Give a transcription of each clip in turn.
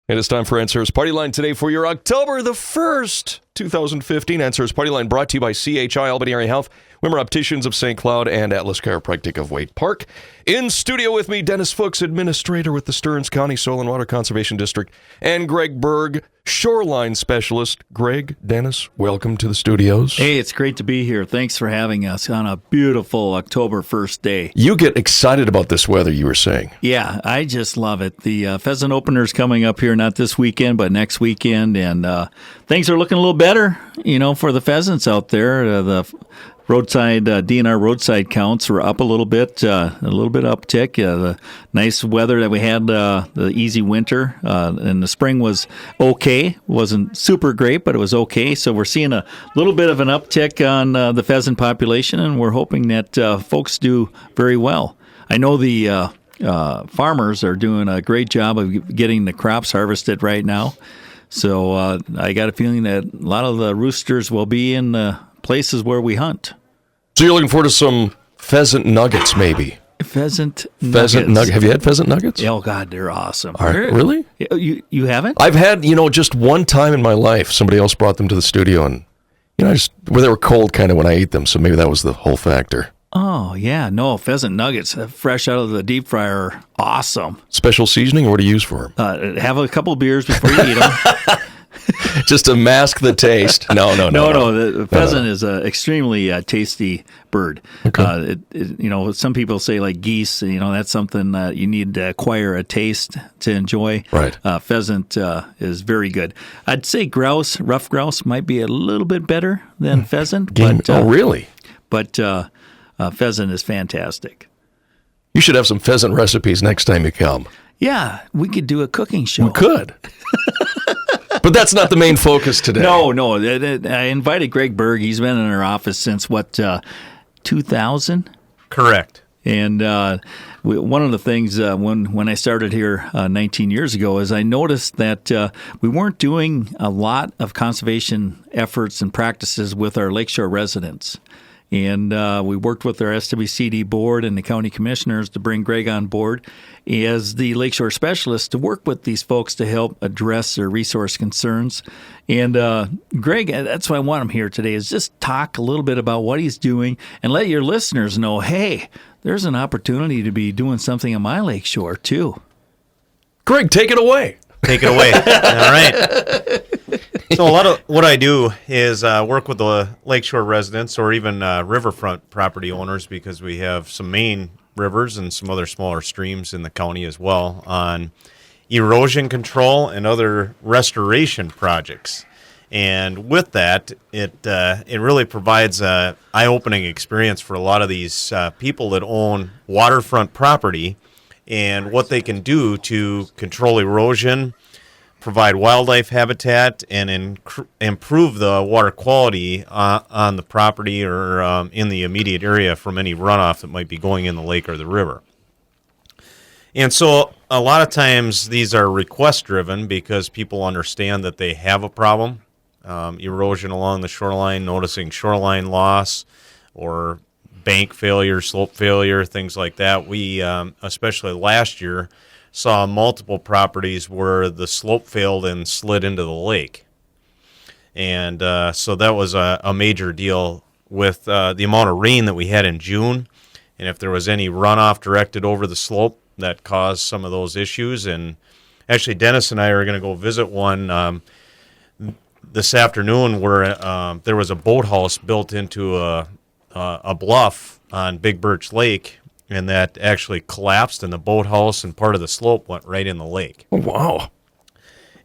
It is time for Answers Partyline today for your October the 1st, 2015. Answers Partyline brought to you by CHI, Albany Area Health, Wimmer Opticians of St. Cloud, and Atlas Chiropractic of Waite Park. In studio with me, Dennis Fuchs, Administrator with the Stearns County Soil and Water Conservation District, and Greg Berg, Shoreline Specialist. Greg, Dennis, welcome to the studios. Hey, it's great to be here. Thanks for having us on a beautiful October 1st day. You get excited about this weather, you were saying. Yeah, I just love it. The pheasant opener's coming up here, not this weekend, but next weekend, and things are looking a little better, for the pheasants out there. The roadside DNR roadside counts were up a little bit uptick. The nice weather that we had, the easy winter, and the spring was okay. Wasn't super great, but it was okay. So we're seeing a little bit of an uptick on the pheasant population, and we're hoping that folks do very well. I know the farmers are doing a great job of getting the crops harvested right now. So I got a feeling that a lot of the roosters will be in the places where we hunt. So you're looking forward to some pheasant nuggets, maybe? Pheasant nuggets. Have you had pheasant nuggets? Oh, God, they're awesome. Really? You haven't? I've had, just one time in my life, somebody else brought them to the studio, and, they were cold kind of when I ate them, so maybe that was the whole factor. Oh, yeah. No, pheasant nuggets, fresh out of the deep fryer, are awesome. Special seasoning, or what do you use for them? Have a couple beers before you eat them. Just to mask the taste. No. The pheasant is an extremely tasty bird. Okay. Some people say like geese. That's something that you need to acquire a taste to enjoy. Right. Pheasant is very good. I'd say rough grouse, might be a little bit better than pheasant. Really? But pheasant is fantastic. You should have some pheasant recipes next time you come. Yeah, we could do a cooking show. We could. But that's not the main focus today. No. I invited Greg Berg. He's been in our office since, 2000? Correct. And one of the things when I started here 19 years ago is I noticed that we weren't doing a lot of conservation efforts and practices with our lakeshore residents. And we worked with our SWCD board and the county commissioners to bring Greg on board as the Lakeshore Specialist to work with these folks to help address their resource concerns. And Greg, that's why I want him here today, is just talk a little bit about what he's doing and let your listeners know, hey, there's an opportunity to be doing something on my lakeshore too. Greg, take it away. Take it away. All right. So a lot of what I do is work with the lakeshore residents or even riverfront property owners, because we have some main rivers and some other smaller streams in the county as well, on erosion control and other restoration projects. And with that, it really provides an eye-opening experience for a lot of these people that own waterfront property and what they can do to control erosion, provide wildlife habitat, and improve the water quality on the property or in the immediate area from any runoff that might be going in the lake or the river. And so a lot of times these are request-driven because people understand that they have a problem, erosion along the shoreline, noticing shoreline loss, or bank failure, slope failure, things like that. We, especially last year, saw multiple properties where the slope failed and slid into the lake. And so that was a major deal with the amount of rain that we had in June. And if there was any runoff directed over the slope, that caused some of those issues. And actually, Dennis and I are going to go visit one this afternoon where there was a boathouse built into a bluff on Big Birch Lake, and that actually collapsed, and the boathouse and part of the slope went right in the lake. Oh, wow.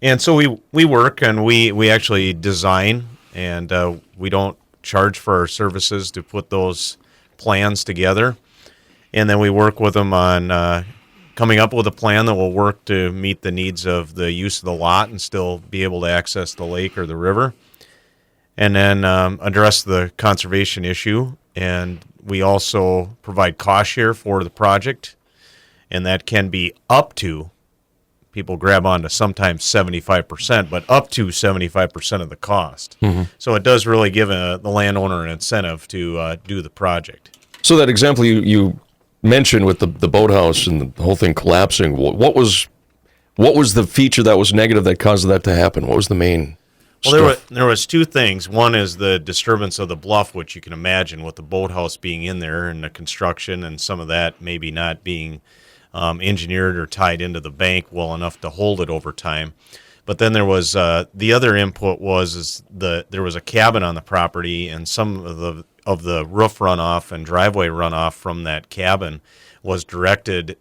And so we work, and we actually design, and we don't charge for our services to put those plans together. And then we work with them on coming up with a plan that will work to meet the needs of the use of the lot and still be able to access the lake or the river. And then address the conservation issue. And we also provide cost share for the project, and that can be up to, people grab on to sometimes 75%, but up to 75% of the cost. Mm-hmm. So it does really give the landowner an incentive to do the project. So that example you mentioned with the boathouse and the whole thing collapsing, what was What was the feature that was negative that caused that to happen? What was the main Well, stuff? there was two things. One is the disturbance of the bluff, which you can imagine with the boathouse being in there and the construction and some of that maybe not being engineered or tied into the bank well enough to hold it over time. But then there was the other input was there was a cabin on the property, and some of the roof runoff and driveway runoff from that cabin was directed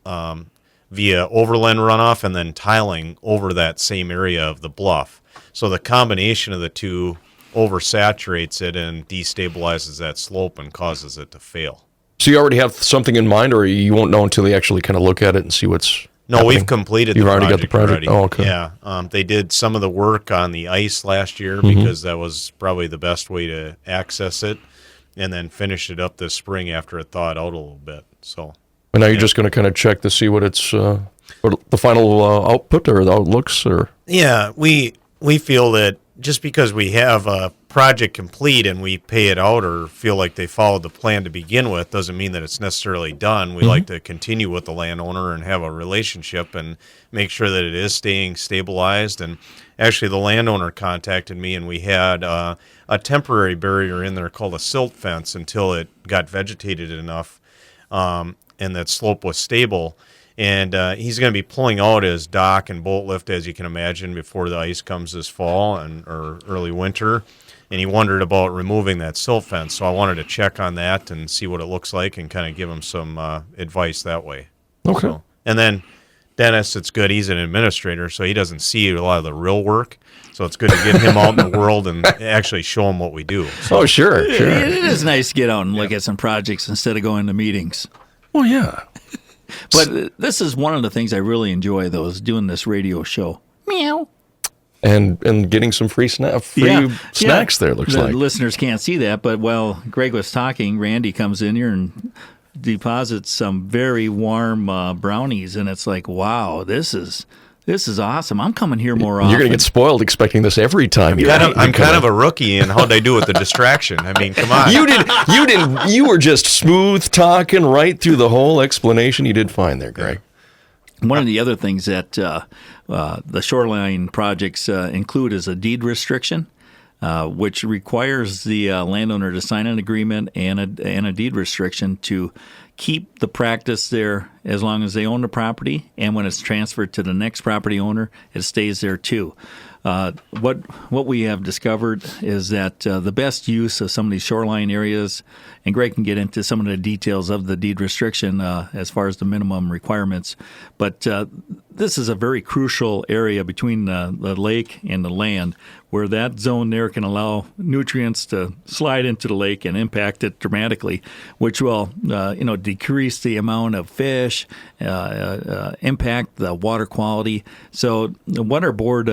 via overland runoff and then tiling over that same area of the bluff. So the combination of the two oversaturates it and destabilizes that slope and causes it to fail. So you already have something in mind, or you won't know until you actually kind of look at it and see what's No, happening? we've completed You've the already project. got the project? Oh, okay. Yeah. They did some of the work on the ice last year because that was probably the best way to access it, and then finished it up this spring after it thawed out a little bit. So, And now you're just going to kind of check to see what it's what the final output or the outlooks, or yeah, we feel that just because we have a project complete and we pay it out or feel like they followed the plan to begin with doesn't mean that it's necessarily done. We like to continue with the landowner and have a relationship and make sure that it is staying stabilized. And actually the landowner contacted me, and we had a temporary barrier in there called a silt fence until it got vegetated enough and that slope was stable. And he's going to be pulling out his dock and boat lift, as you can imagine, before the ice comes this fall or early winter. And he wondered about removing that silt fence. So I wanted to check on that and see what it looks like and kind of give him some advice that way. okay. So, and then Dennis, it's good. He's an administrator, so he doesn't see a lot of the real work. So it's good to get him out in the world and actually show him what we do. So, Oh, sure. It is nice to get out and look at some projects instead of going to meetings. Well, yeah. But this is one of the things I really enjoy, though, is doing this radio show. Meow. And getting some free snacks there, looks the like. listeners can't see that, but while Greg was talking, Randy comes in here and deposits some very warm brownies, and it's like, wow, this is awesome. I'm coming here more often. You're going to get spoiled expecting this every time. I'm kind of a rookie in how'd I do with the distraction. I mean, come on. You were just smooth talking right through the whole explanation. You did fine there, Greg. One of the other things that the shoreline projects include is a deed restriction, which requires the landowner to sign an agreement and a deed restriction to keep the practice there as long as they own the property, and when it's transferred to the next property owner, it stays there too. What we have discovered is that the best use of some of these shoreline areas, and Greg can get into some of the details of the deed restriction as far as the minimum requirements, but this is a very crucial area between the lake and the land, where that zone there can allow nutrients to slide into the lake and impact it dramatically, which will decrease the amount of fish, impact the water quality. So what our board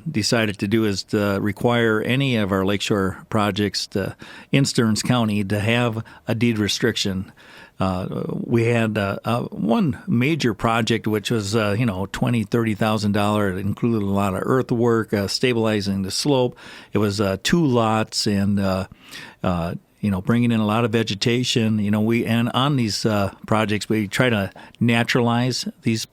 decided to do is to require any of our lakeshore projects in Stearns County to have a deed restriction. We had one major project, which was $20,000-$30,000. It included a lot of earthwork, stabilizing the slope. It was 2 lots, and bringing in a lot of vegetation. And on these projects, we try to naturalize these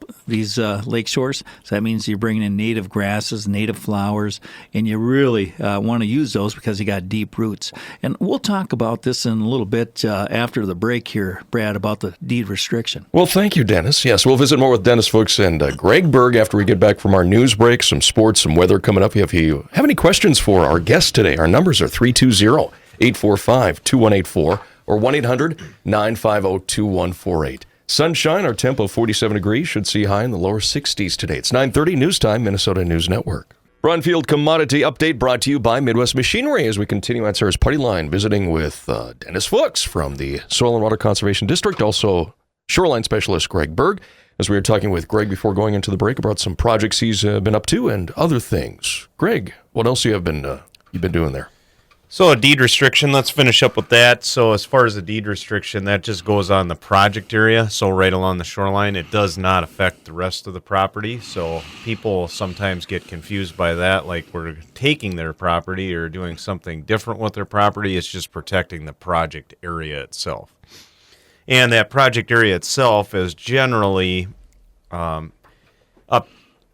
lake shores. So that means you're bringing in native grasses, native flowers, and you really want to use those because you got deep roots. And we'll talk about this in a little bit after the break here, Brad, about the deed restriction. Well, thank you, Dennis. Yes, we'll visit more with Dennis Fuchs and Greg Berg after we get back from our news break, some sports, some weather coming up. If you have any questions for our guest today, our numbers are 320-845-2184 or 1-800-950-2148. Sunshine, our tempo 47 degrees, should see high in the lower 60s today. It's 9:30, News Time, Minnesota News Network. Brownfield Commodity Update brought to you by Midwest Machinery as we continue on Sarah's Partyline, visiting with Dennis Fuchs from the Soil and Water Conservation District, also Shoreline Specialist Greg Berg, as we were talking with Greg before going into the break about some projects he's been up to and other things. Greg, what else you've been doing there? So a deed restriction, let's finish up with that. So as far as the deed restriction, that just goes on the project area, so right along the shoreline. It does not affect the rest of the property. So people sometimes get confused by that, like we're taking their property or doing something different with their property. It's just protecting the project area itself. And that project area itself is generally up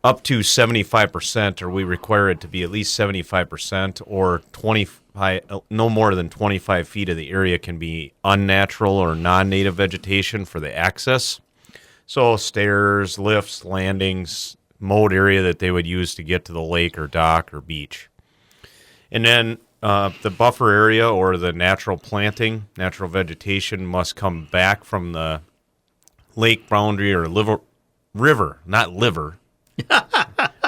up to 75%, or we require it to be at least 75%, or 25, no more than 25 feet of the area can be unnatural or non-native vegetation for the access. So stairs, lifts, landings, mowed area that they would use to get to the lake or dock or beach. And then the buffer area or the natural planting, natural vegetation must come back from the lake boundary or river boundary.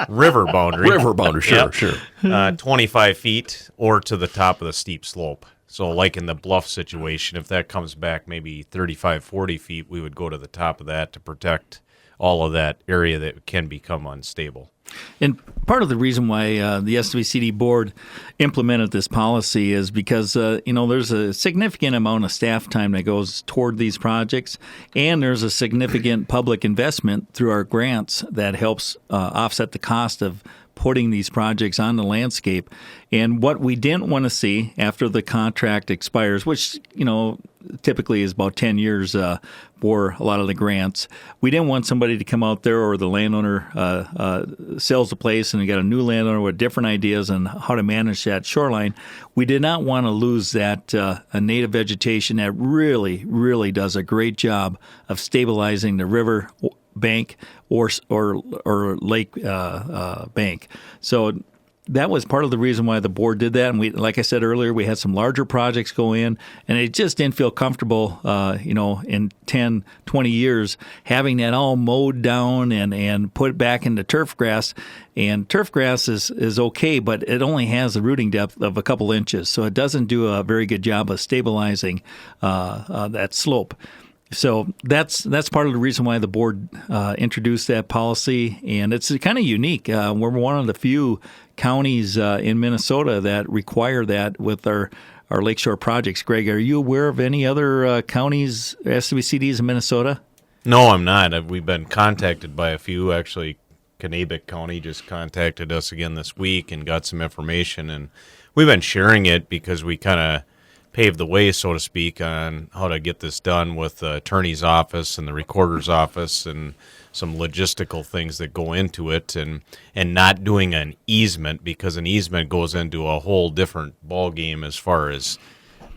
River boundary, sure, Yep. sure. 25 feet or to the top of the steep slope. So like in the bluff situation, if that comes back maybe 35, 40 feet, we would go to the top of that to protect all of that area that can become unstable. And part of the reason why the SWCD board implemented this policy is because, there's a significant amount of staff time that goes toward these projects, and there's a significant public investment through our grants that helps offset the cost of putting these projects on the landscape. And what we didn't want to see after the contract expires, which, typically is about 10 years for a lot of the grants, we didn't want somebody to come out there or the landowner sells the place and you got a new landowner with different ideas on how to manage that shoreline. We did not want to lose that a native vegetation that really, really does a great job of stabilizing the river bank or lake bank. So that was part of the reason why the board did that. And we, like I said earlier, we had some larger projects go in, and it just didn't feel comfortable, in 10, 20 years, having that all mowed down and put back into turf grass. And turf grass is okay, but it only has a rooting depth of a couple inches. So it doesn't do a very good job of stabilizing that slope. So that's part of the reason why the board introduced that policy, and it's kind of unique. We're one of the few counties in Minnesota that require that with our lakeshore projects. Greg, are you aware of any other counties, SWCDs in Minnesota? No, I'm not. We've been contacted by a few. Actually, Kanabec County just contacted us again this week and got some information, and we've been sharing it because we kind of paved the way, so to speak, on how to get this done with the attorney's office and the recorder's office and some logistical things that go into it, and not doing an easement, because an easement goes into a whole different ballgame as far as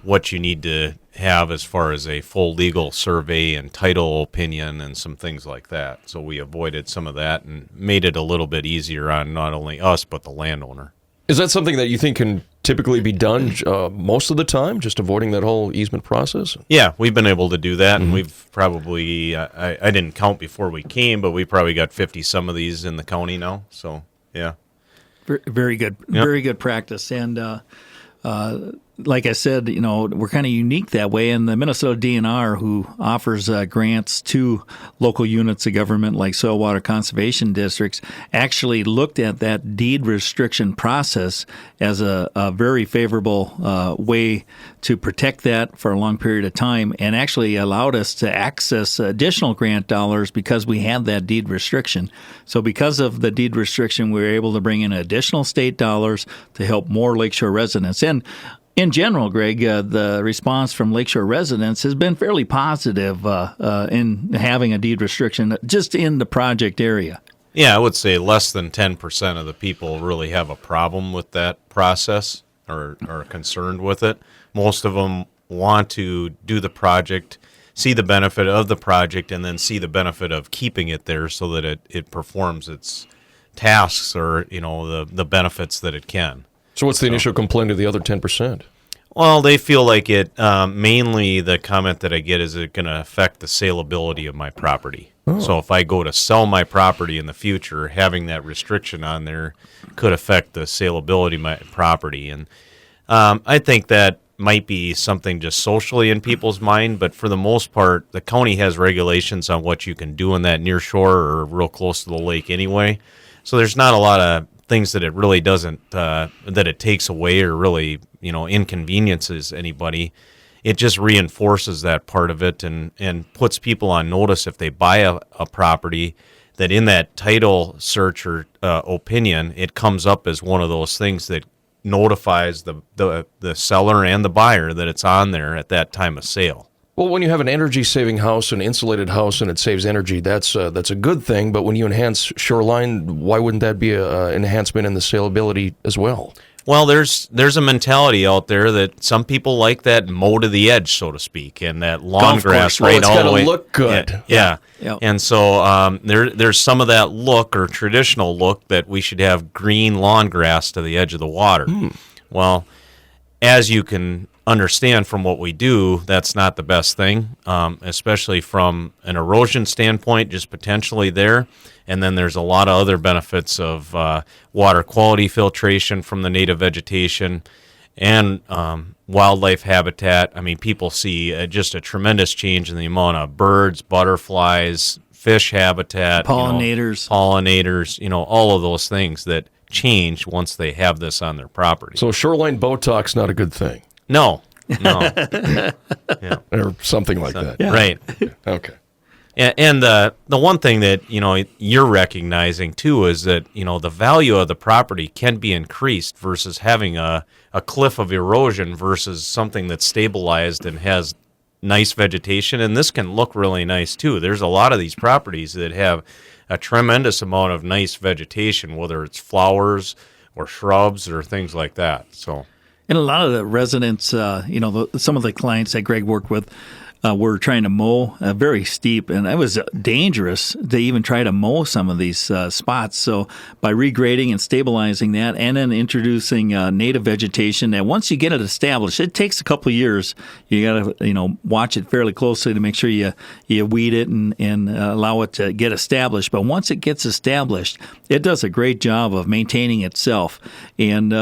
what you need to have as far as a full legal survey and title opinion and some things like that. So we avoided some of that and made it a little bit easier on not only us but the landowner. Is that something that you think can typically be done most of the time, just avoiding that whole easement process? Yeah, we've been able to do that, and we've probably, I didn't count before we came, but we probably got 50 some of these in the county now, so yeah. Very good. Yep. Very good practice. And like I said, we're kind of unique that way. And the Minnesota DNR, who offers grants to local units of government like soil water conservation districts, actually looked at that deed restriction process as a very favorable way to protect that for a long period of time, and actually allowed us to access additional grant dollars because we had that deed restriction. So because of the deed restriction, we were able to bring in additional state dollars to help more lakeshore residents. And in general, Greg, the response from lakeshore residents has been fairly positive in having a deed restriction just in the project area. Yeah, I would say less than 10% of the people really have a problem with that process or are concerned with it. Most of them want to do the project, see the benefit of the project, and then see the benefit of keeping it there so that it performs its tasks or, the benefits that it can. So what's the initial complaint of the other 10%? Well, they feel like it, mainly the comment that I get is it going to affect the saleability of my property. Oh. So if I go to sell my property in the future, having that restriction on there could affect the saleability of my property. And I think that might be something just socially in people's mind, but for the most part, the county has regulations on what you can do in that near shore or real close to the lake anyway. So there's not a lot of things that it really doesn't, that it takes away or really, inconveniences anybody. It just reinforces that part of it and puts people on notice if they buy a property that in that title search or opinion, it comes up as one of those things that notifies the seller and the buyer that it's on there at that time of sale. Well, when you have an energy-saving house, an insulated house, and it saves energy, that's a good thing. But when you enhance shoreline, why wouldn't that be an enhancement in the saleability as well? Well, there's a mentality out there that some people like that mow to the edge, so to speak, and that lawn grass right all the way. It's got to look good. Yeah. Yep. And so there's some of that look or traditional look that we should have green lawn grass to the edge of the water. Well, as you can understand from what we do, that's not the best thing, especially from an erosion standpoint, just potentially there. And then there's a lot of other benefits of water quality filtration from the native vegetation and wildlife habitat. I mean, people see just a tremendous change in the amount of birds, butterflies, fish habitat, Pollinators, all of those things that change once they have this on their property. So shoreline Botox, not a good thing. No. Or something like that. Yeah. Right. Okay. And the one thing that you're recognizing too is that the value of the property can be increased versus having a cliff of erosion versus something that's stabilized and has nice vegetation. And this can look really nice too. There's a lot of these properties that have a tremendous amount of nice vegetation, whether it's flowers or shrubs or things like that. So. And a lot of the residents, some of the clients that Greg worked with were trying to mow very steep, and it was dangerous to even try to mow some of these spots. So by regrading and stabilizing that and then introducing native vegetation, that once you get it established, it takes a couple of years. You got to watch it fairly closely to make sure you weed it and allow it to get established. But once it gets established, it does a great job of maintaining itself. And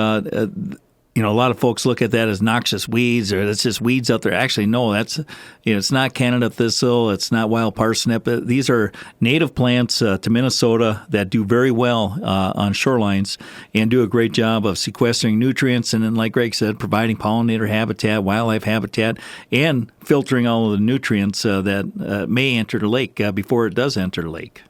a lot of folks look at that as noxious weeds or it's just weeds out there. Actually, no, that's it's not Canada thistle, it's not wild parsnip. These are native plants to Minnesota that do very well on shorelines and do a great job of sequestering nutrients and then, like Greg said, providing pollinator habitat, wildlife habitat, and filtering all of the nutrients that may enter the lake before it does enter the lake.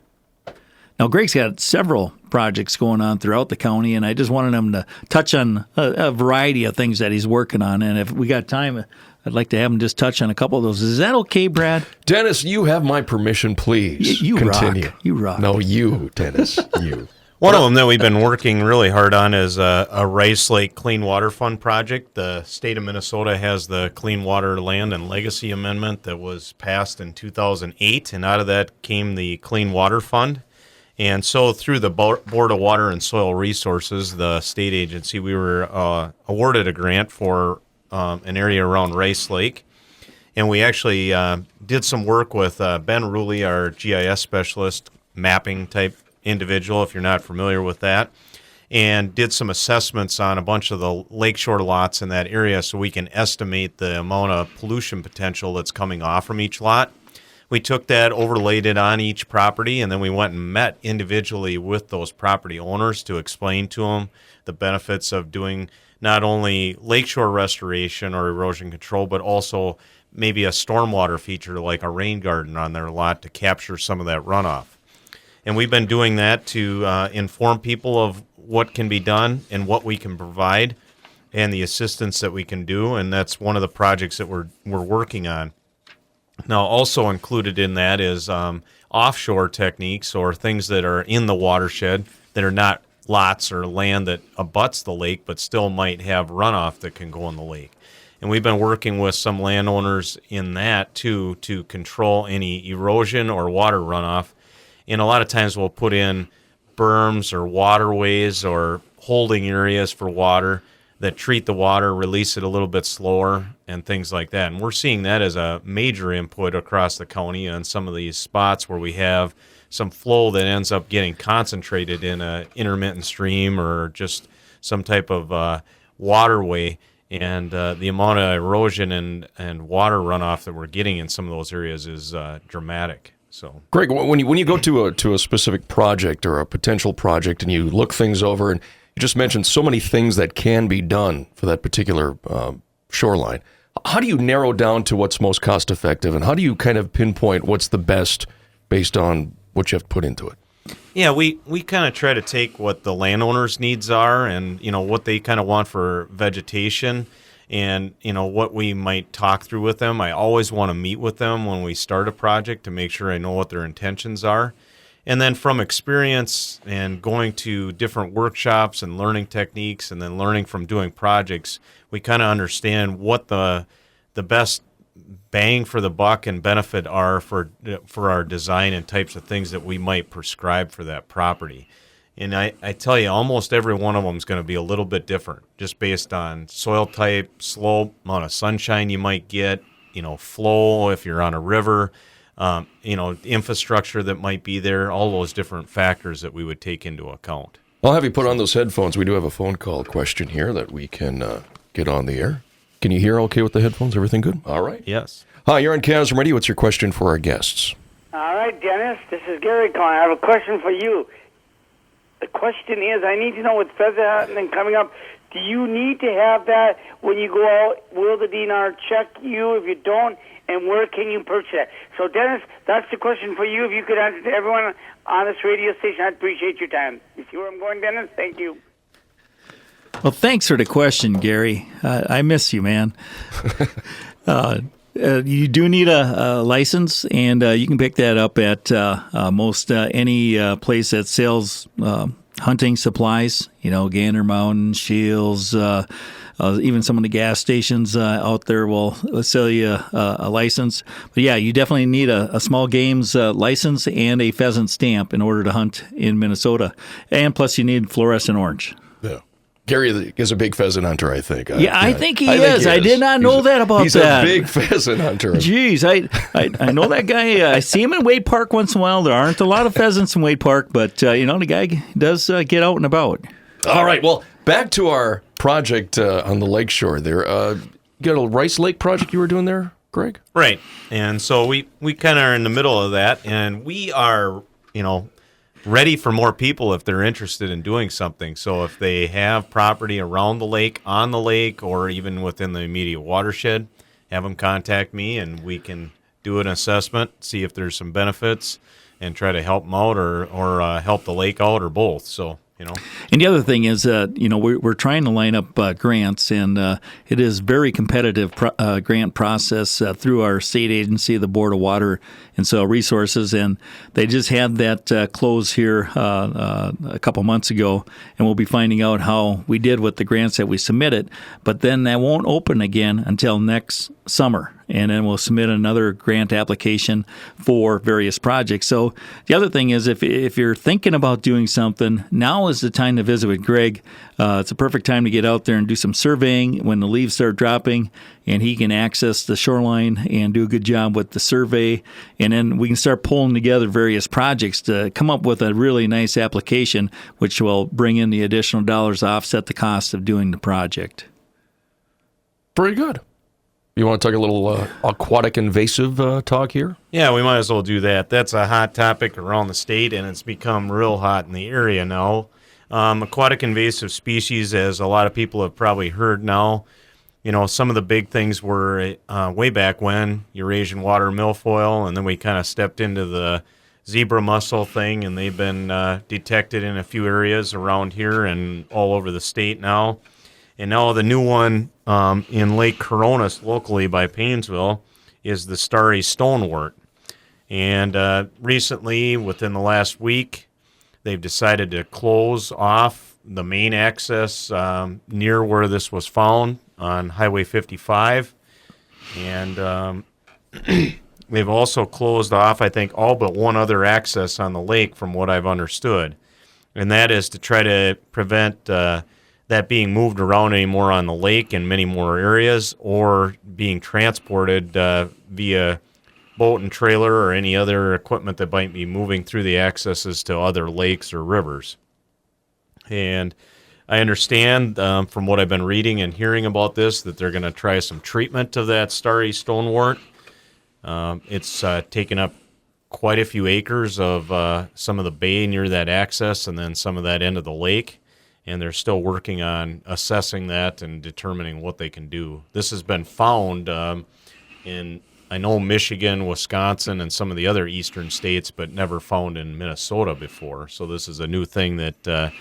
Now, Greg's got several projects going on throughout the county, and I just wanted him to touch on a variety of things that he's working on. And if we got time, I'd like to have him just touch on a couple of those. Is that okay, Brad? Dennis, you have my permission, please. You continue. Rock. You rock. No, you, Dennis, you. One of them that we've been working really hard on is a Rice Lake Clean Water Fund project. The state of Minnesota has the Clean Water Land and Legacy Amendment that was passed in 2008, and out of that came the Clean Water Fund. And so through the Board of Water and Soil Resources, the state agency, we were awarded a grant for an area around Rice Lake. And we actually did some work with Ben Ruley, our GIS specialist, mapping type individual, if you're not familiar with that, and did some assessments on a bunch of the lakeshore lots in that area so we can estimate the amount of pollution potential that's coming off from each lot. We took that, overlaid it on each property, and then we went and met individually with those property owners to explain to them the benefits of doing not only lakeshore restoration or erosion control, but also maybe a stormwater feature like a rain garden on their lot to capture some of that runoff. And we've been doing that to inform people of what can be done and what we can provide and the assistance that we can do, and that's one of the projects that we're working on. Now, also included in that is offshore techniques or things that are in the watershed that are not lots or land that abuts the lake, but still might have runoff that can go in the lake. And we've been working with some landowners in that, too, to control any erosion or water runoff. And a lot of times we'll put in berms or waterways or holding areas for water that treat the water, release it a little bit slower, and things like that. And we're seeing that as a major input across the county on some of these spots where we have some flow that ends up getting concentrated in an intermittent stream or just some type of waterway. And the amount of erosion and water runoff that we're getting in some of those areas is dramatic. So, Greg, when you go to a specific project or a potential project and you look things over, and you just mentioned so many things that can be done for that particular shoreline, how do you narrow down to what's most cost effective, and how do you kind of pinpoint what's the best based on what you have to put into it? Yeah, we kind of try to take what the landowners' needs are and what they kind of want for vegetation, and what we might talk through with them. I always want to meet with them when we start a project to make sure I know what their intentions are. And then from experience and going to different workshops and learning techniques and then learning from doing projects, we kind of understand what the best bang for the buck and benefit are for our design and types of things that we might prescribe for that property. And I tell you, almost every one of them is going to be a little bit different, just based on soil type, slope, amount of sunshine you might get, flow if you're on a river, infrastructure that might be there, all those different factors that we would take into account. I'll have you put on those headphones. We do have a phone call question here that we can get on the air. Can you hear okay with the headphones? Everything good? All right. Yes. Hi, you're on Chasm Radio. What's your question for our guests? All right, Dennis. This is Gary calling. I have a question for you. The question is, I need to know with pheasant hunting coming up, do you need to have that when you go out? Will the DNR check you if you don't? And where can you purchase that? So, Dennis, that's the question for you. If you could answer to everyone on this radio station, I'd appreciate your time. You see where I'm going, Dennis? Thank you. Well, thanks for the question, Gary. I miss you, man. You do need a license, and you can pick that up at most any place that sells hunting supplies. Gander Mountain, Shields, even some of the gas stations out there will sell you a license. But yeah, you definitely need a small games license and a pheasant stamp in order to hunt in Minnesota. And plus, you need fluorescent orange. Yeah. Gary is a big pheasant hunter, I think. I think he is. I did not know that about that. He's a big pheasant hunter. Jeez, I know that guy. I see him in Wade Park once in a while. There aren't a lot of pheasants in Wade Park, but, the guy does get out and about. All right, well, back to our project on the lakeshore there. You got a Rice Lake project you were doing there, Greg? Right. And so we kind of are in the middle of that, and we are, ready for more people if they're interested in doing something. So if they have property around the lake, on the lake, or even within the immediate watershed, have them contact me, and we can do an assessment, see if there's some benefits, and try to help them out or help the lake out, or both. So, And the other thing is, we're trying to line up grants, and it is very competitive grant process through our state agency, the Board of Water and Soil Resources, and they just had that close here a couple months ago, and we'll be finding out how we did with the grants that we submitted. But then that won't open again until next summer, and then we'll submit another grant application for various projects. So the other thing is, if you're thinking about doing something, now is the time to visit with Greg. It's a perfect time to get out there and do some surveying when the leaves start dropping, and he can access the shoreline and do a good job with the survey. And then we can start pulling together various projects to come up with a really nice application, which will bring in the additional dollars to offset the cost of doing the project. Very good. You want to talk a little aquatic invasive talk here? Yeah, we might as well do that. That's a hot topic around the state, and it's become real hot in the area now. Aquatic invasive species, as a lot of people have probably heard now, some of the big things were way back when, Eurasian water milfoil, and then we kind of stepped into the zebra mussel thing, and they've been detected in a few areas around here and all over the state now. And now the new one in Lake Coronis, locally by Paynesville, is the starry stonewort. And recently, within the last week, they've decided to close off the main access near where this was found on Highway 55. And they've also closed off, I think, all but one other access on the lake, from what I've understood. And that is to try to prevent that being moved around anymore on the lake in many more areas, or being transported via boat and trailer or any other equipment that might be moving through the accesses to other lakes or rivers. And I understand from what I've been reading and hearing about this that they're going to try some treatment of that starry stonewort. It's taken up quite a few acres of some of the bay near that access, and then some of that end of the lake. And they're still working on assessing that and determining what they can do. This has been found in, I know, Michigan, Wisconsin, and some of the other eastern states, but never found in Minnesota before. So this is a new thing that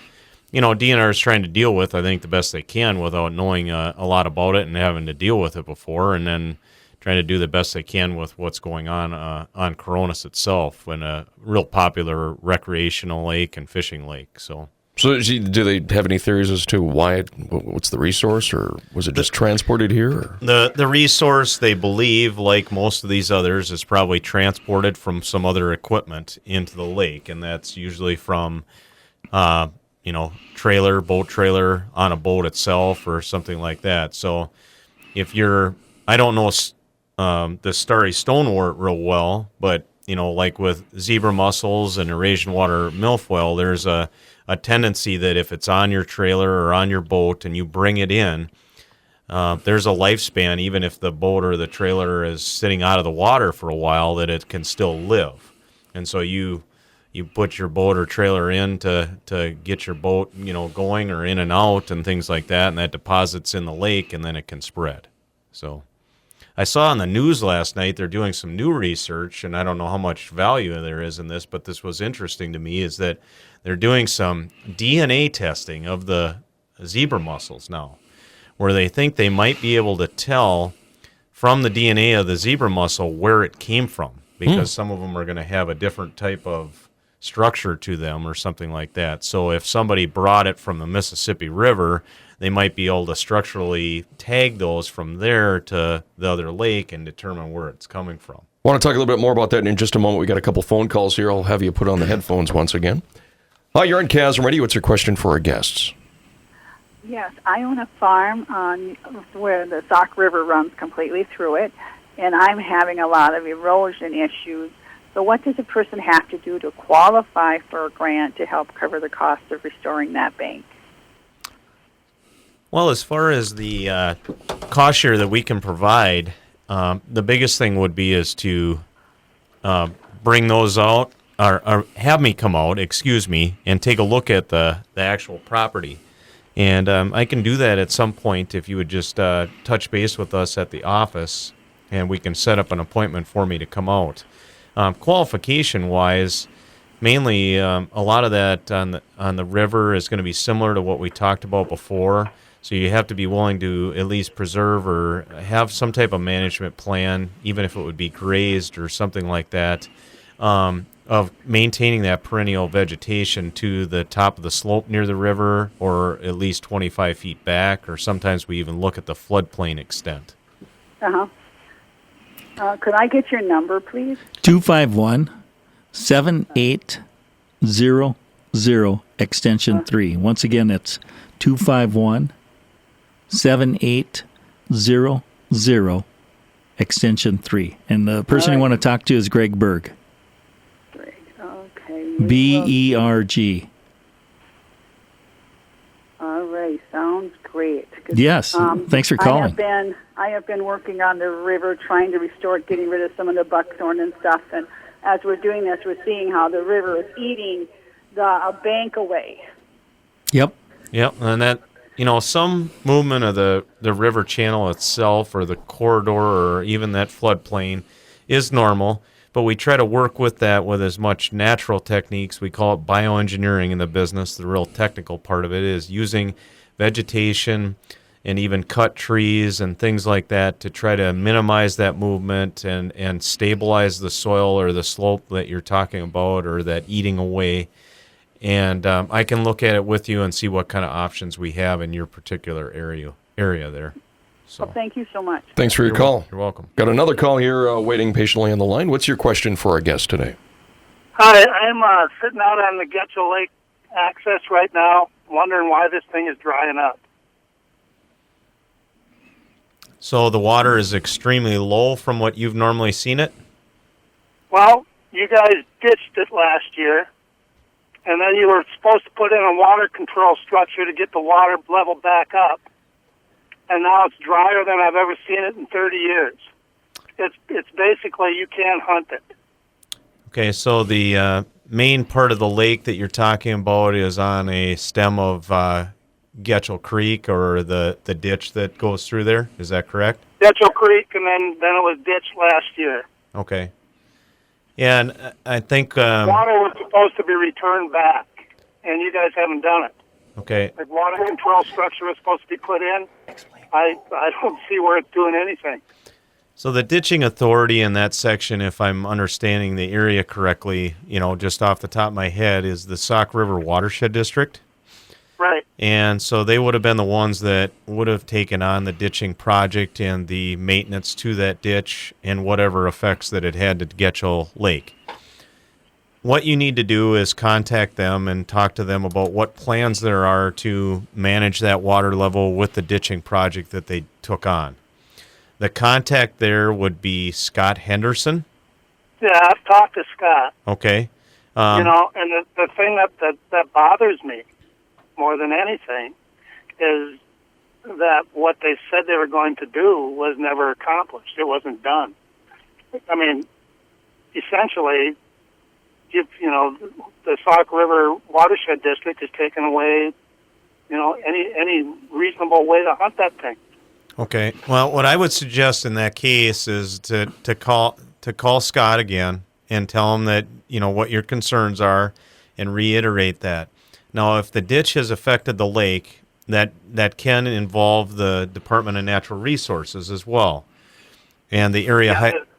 DNR is trying to deal with, I think, the best they can without knowing a lot about it and having to deal with it before, and then trying to do the best they can with what's going on Coronis itself, when a real popular recreational lake and fishing lake. So do they have any theories as to why? What's the resource, or was it just transported here? Or? The resource, they believe, like most of these others, is probably transported from some other equipment into the lake, and that's usually from boat trailer on a boat itself or something like that. So if I don't know the starry stonewort real well, but like with zebra mussels and Eurasian water milfoil, there's a tendency that if it's on your trailer or on your boat and you bring it in, there's a lifespan, even if the boat or the trailer is sitting out of the water for a while, that it can still live. And so you put your boat or trailer in to get your boat, going or in and out and things like that, and that deposits in the lake, and then it can spread. So I saw on the news last night they're doing some new research, and I don't know how much value there is in this, but this was interesting to me, is that they're doing some DNA testing of the zebra mussels now, where they think they might be able to tell from the DNA of the zebra mussel where it came from, because some of them are going to have a different type of structure to them or something like that. So if somebody brought it from the Mississippi River, they might be able to structurally tag those from there to the other lake and determine where it's coming from. I want to talk a little bit more about that in just a moment. We got a couple phone calls here. I'll have you put on the headphones once again. Hi, you're on Chasm Radio. What's your question for our guests? Yes, I own a farm where the Sauk River runs completely through it, and I'm having a lot of erosion issues. So what does a person have to do to qualify for a grant to help cover the cost of restoring that bank? Well, as far as the cost share that we can provide, the biggest thing would be is to bring those out, or have me come out, and take a look at the actual property. And I can do that at some point if you would just touch base with us at the office, and we can set up an appointment for me to come out. Qualification-wise, mainly a lot of that on the river is going to be similar to what we talked about before. So you have to be willing to at least preserve or have some type of management plan, even if it would be grazed or something like that, of maintaining that perennial vegetation to the top of the slope near the river, or at least 25 feet back, or sometimes we even look at the floodplain extent. Uh-huh. Could I get your number, please? 251-7800, extension 3. Once again, it's 251-7800, extension 3. And the person you want to talk to is Greg Berg. Greg, okay. Berg. All right, sounds great. Yes, thanks for calling. I have been working on the river, trying to restore it, getting rid of some of the buckthorn and stuff. And as we're doing this, we're seeing how the river is eating a bank away. Yep, and that, some movement of the river channel itself, or the corridor, or even that floodplain is normal. But we try to work with that with as much natural techniques. We call it bioengineering in the business. The real technical part of it is using vegetation and even cut trees and things like that to try to minimize that movement and stabilize the soil or the slope that you're talking about, or that eating away. And I can look at it with you and see what kind of options we have in your particular area there. So, well, thank you so much. Thanks for your call. You're welcome. Got another call here waiting patiently on the line. What's your question for our guest today? Hi, I'm sitting out on the Getchell Lake access right now, wondering why this thing is drying up. So the water is extremely low from what you've normally seen it? Well, you guys ditched it last year, and then you were supposed to put in a water control structure to get the water level back up. And now it's drier than I've ever seen it in 30 years. It's basically, you can't hunt it. Okay, so the main part of the lake that you're talking about is on a stem of Getchell Creek, or the ditch that goes through there. Is that correct? Getchell Creek, and then it was ditched last year. Okay. Yeah, and I think... water was supposed to be returned back, and you guys haven't done it. Okay. The water control structure was supposed to be put in. I don't see where it's doing anything. So the ditching authority in that section, if I'm understanding the area correctly, just off the top of my head, is the Sauk River Watershed District. Right. And so they would have been the ones that would have taken on the ditching project and the maintenance to that ditch and whatever effects that it had to Getchell Lake. What you need to do is contact them and talk to them about what plans there are to manage that water level with the ditching project that they took on. The contact there would be Scott Henderson. Yeah, I've talked to Scott. Okay. And the thing that bothers me more than anything is that what they said they were going to do was never accomplished. It wasn't done. I mean, essentially, the Sauk River Watershed District has taken away, any reasonable way to hunt that thing. Okay. Well, what I would suggest in that case is to call Scott again and tell him that what your concerns are, and reiterate that. Now, if the ditch has affected the lake, that can involve the Department of Natural Resources as well, and the area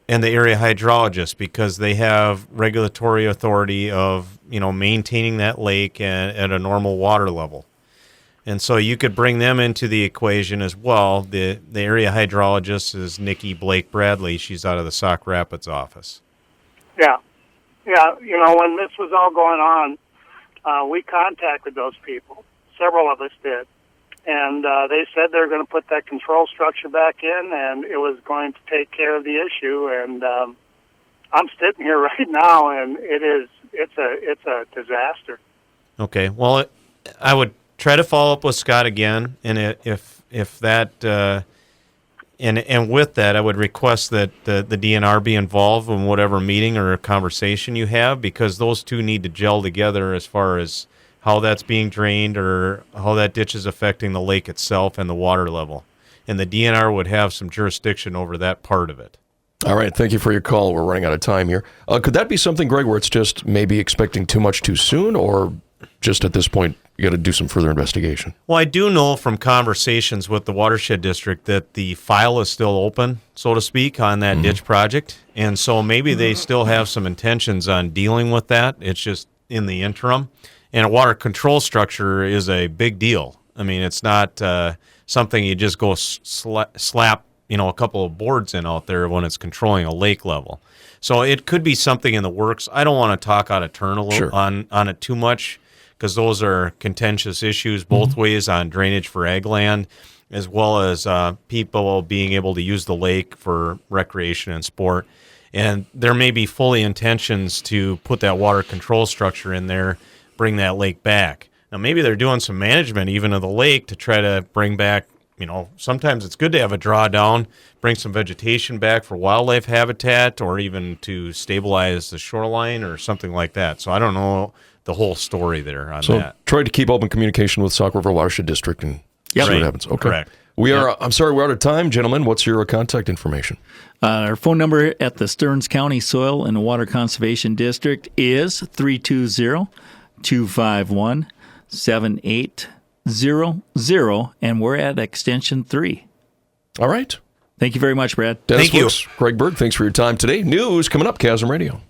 hydrologist, because they have regulatory authority of maintaining that lake at a normal water level. And so you could bring them into the equation as well. The area hydrologist is Nikki Blake Bradley. She's out of the Sauk Rapids office. Yeah. When this was all going on, we contacted those people. Several of us did. And they said they were going to put that control structure back in, and it was going to take care of the issue. And I'm sitting here right now, and it's a disaster. Okay. Well, I would try to follow up with Scott again, and if that and with that, I would request that the DNR be involved in whatever meeting or conversation you have, because those two need to gel together as far as how that's being drained or how that ditch is affecting the lake itself and the water level. And the DNR would have some jurisdiction over that part of it. All right, thank you for your call. We're running out of time here. Could that be something, Greg, where it's just maybe expecting too much too soon, or just at this point you got to do some further investigation? Well, I do know from conversations with the Watershed District that the file is still open, so to speak, on that ditch project. And so maybe they still have some intentions on dealing with that. It's just in the interim. And a water control structure is a big deal. I mean, it's not something you just go slap, a couple of boards in out there when it's controlling a lake level. So it could be something in the works. I don't want to talk out of turn on it too much, because those are contentious issues both ways on drainage for ag land, as well as people being able to use the lake for recreation and sport. And there may be fully intentions to put that water control structure in there, bring that lake back. Now, maybe they're doing some management even of the lake to try to bring back, sometimes it's good to have a drawdown, bring some vegetation back for wildlife habitat, or even to stabilize the shoreline or something like that. So I don't know the whole story there on that. So try to keep open communication with Sauk River Watershed District and see what happens. Okay. Correct. I'm sorry, we're out of time. Gentlemen, what's your contact information? Our phone number at the Stearns County Soil and Water Conservation District is 320-251-7800, and we're at extension 3. All right. Thank you very much, Brad. Dennis Thank you. Fuchs, Greg Berg, thanks for your time today. News coming up, Chasm Radio.